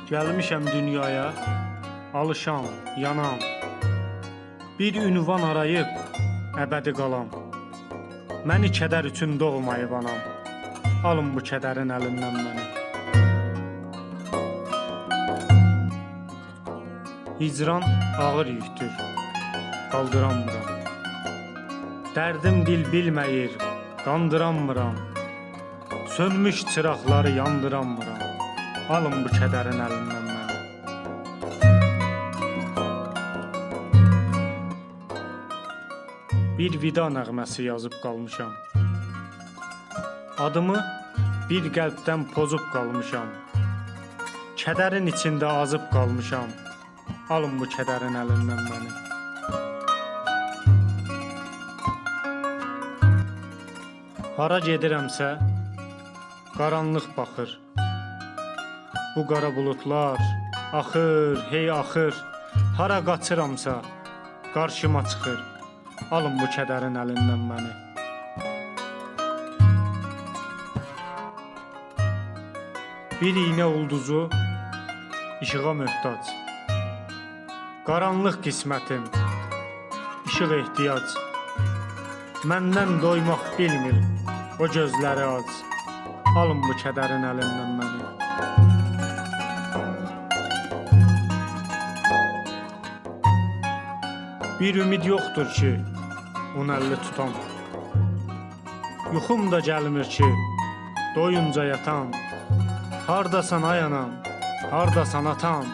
Gəlmişəm dünyaya, alışam, yanam. Bir ünvan arayıb, əbədi qalam. Məni kədər üçün doğmayıb anam. Alın bu kədərin əlindən məni. Hicran ağır yükdür, qaldıranmıram. Dərdim dil bilməyir, qandıranmıram. Sönmüş çıraqları yandıranmıram. Alın bu kədərin əlindən məni. Bir vida nəğməsi yazıb qalmışam. Adımı bir qəlbdən pozub qalmışam. Kədərin içində azıb qalmışam. Alın bu kədərin əlindən məni. Hara gedirəmsə, qaranlıq baxır. Bu qara bulutlar axır, hey axır. Hara qaçıramsa, qarşıma çıxır. Alın bu kədərin əlindən məni. Bir iynə ulduzu işığa möhtac. Qaranlıq qismətim, işıq ehtiyac. Məndən doymaq bilmir o gözləri ac. Alın bu kədərin əlindən məni. Bir ümid yoxdur ki, onu əlli tutam. Yuxum da gəlmir ki, doyunca yatam. Hardasan ay anam, hardasan atam.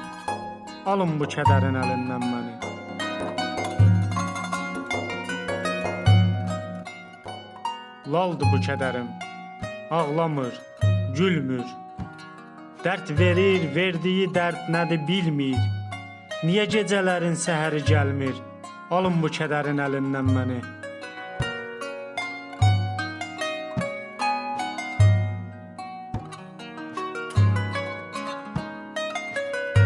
Alın bu kədərin əlindən məni. Laldır bu kədərim, ağlamır, gülmür. Dərd verir, verdiyi dərd nədir bilmir. Niyə gecələrin səhəri gəlmir? Alın bu kədərin əlindən məni.